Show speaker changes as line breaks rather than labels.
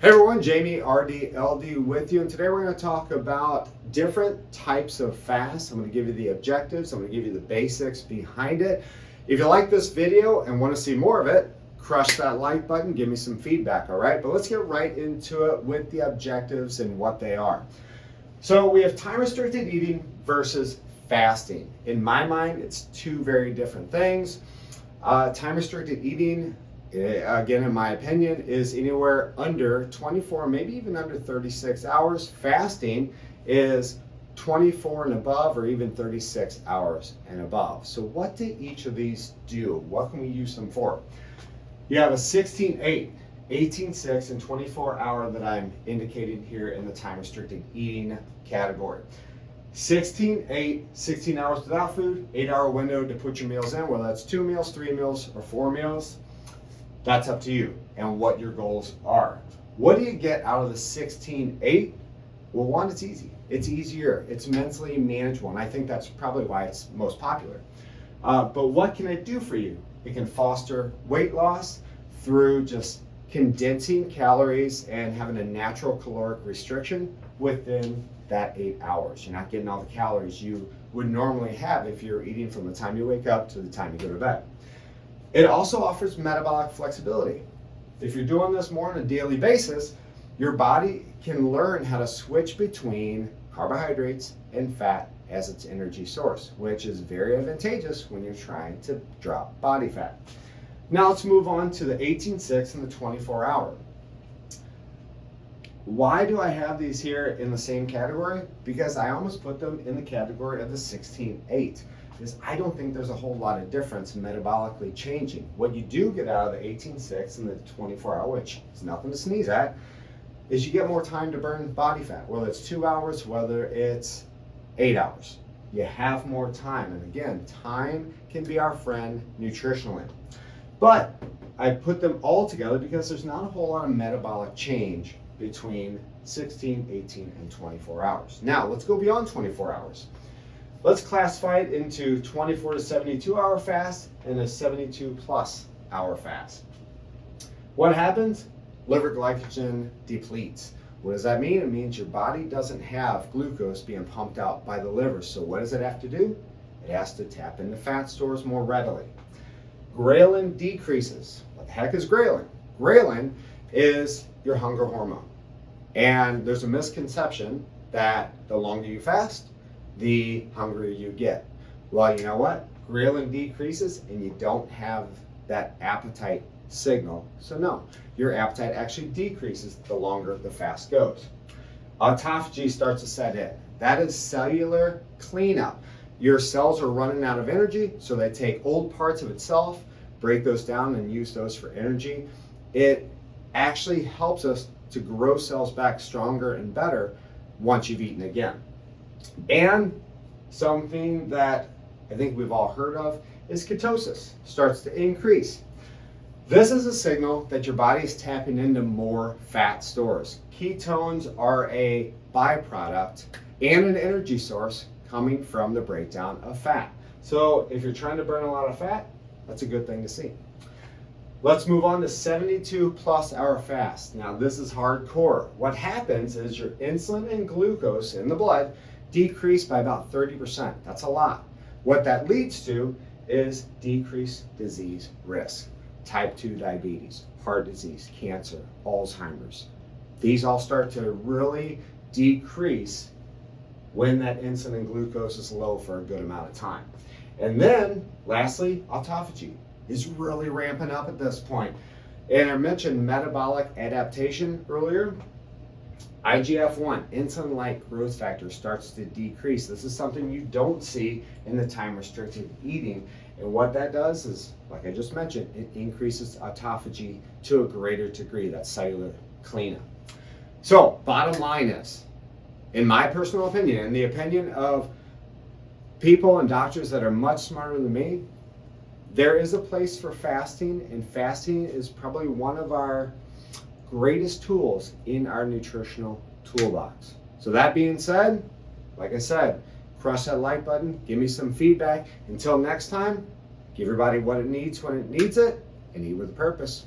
Hey everyone, Jamie RDLD with you, and today we're going to talk about different types of fasts. I'm going to give you the objectives, I'm going to give you the basics behind it. If you like this video and want to see more of it, crush that like button, give me some feedback, all right? But let's get right into it with the objectives and what they are. So we have time restricted eating versus fasting. In my mind, it's two very different things. Time restricted eating, again, in my opinion, is anywhere under 24, maybe even under 36 hours. Fasting is 24 and above, or even 36 hours and above. So what do each of these do? What can we use them for? You have a 16-8, 18-6, and 24-hour that I'm indicating here in the time restricted eating category. 16-8, 16 hours without food, 8-hour window to put your meals in, whether that's 2 meals, 3 meals, or 4 meals. That's up to you and what your goals are. What do you get out of the 16-8? Well, one, it's easy. It's easier. It's mentally manageable, and I think that's probably why it's most popular. But what can it do for you? It can foster weight loss through just condensing calories and having a natural caloric restriction within that 8 hours. You're not getting all the calories you would normally have if you're eating from the time you wake up to the time you go to bed. It also offers metabolic flexibility. If you're doing this more on a daily basis, your body can learn how to switch between carbohydrates and fat as its energy source, which is very advantageous when you're trying to drop body fat. Now let's move on to the 18-6 and the 24-hour. Why do I have these here in the same category? Because I almost put them in the category of the 16-8. Is I don't think there's a whole lot of difference metabolically changing. What you do get out of the 18-6 and the 24-hour, which is nothing to sneeze at, is you get more time to burn body fat, whether it's 2 hours, whether it's 8 hours. You have more time, and again, time can be our friend nutritionally. But I put them all together because there's not a whole lot of metabolic change between 16, 18, and 24 hours. Now, let's go beyond 24 hours. Let's classify it into 24 to 72 hour fast and a 72 plus hour fast. What happens? Liver glycogen depletes. What does that mean? It means your body doesn't have glucose being pumped out by the liver. So what does it have to do? It has to tap into fat stores more readily. Ghrelin decreases. What the heck is ghrelin? Ghrelin is your hunger hormone. And there's a misconception that the longer you fast, the hungrier you get. Well, you know what? Ghrelin decreases and you don't have that appetite signal. So no, your appetite actually decreases the longer the fast goes. Autophagy starts to set in. That is cellular cleanup. Your cells are running out of energy, so they take old parts of itself, break those down, and use those for energy. It actually helps us to grow cells back stronger and better once you've eaten again. And something that I think we've all heard of is ketosis starts to increase. This is a signal that your body is tapping into more fat stores. Ketones are a byproduct and an energy source coming from the breakdown of fat. So if you're trying to burn a lot of fat, that's a good thing to see. Let's move on to 72 plus hour fast. Now this is hardcore. What happens is your insulin and glucose in the blood decrease by about 30%. That's a lot. What that leads to is decreased disease risk. Type 2 diabetes, heart disease, cancer, Alzheimer's. These all start to really decrease when that insulin and glucose is low for a good amount of time. And then, lastly, autophagy is really ramping up at this point. And I mentioned metabolic adaptation earlier. IGF-1, insulin-like growth factor, starts to decrease. This is something you don't see in the time-restricted eating. And what that does is, like I just mentioned, it increases autophagy to a greater degree, that cellular cleanup. So, bottom line is, in my personal opinion, in the opinion of people and doctors that are much smarter than me, there is a place for fasting, and fasting is probably one of our greatest tools in our nutritional toolbox. So that being said, like I said, crush that like button, give me some feedback. Until next time, give everybody what it needs when it needs it, and eat with a purpose.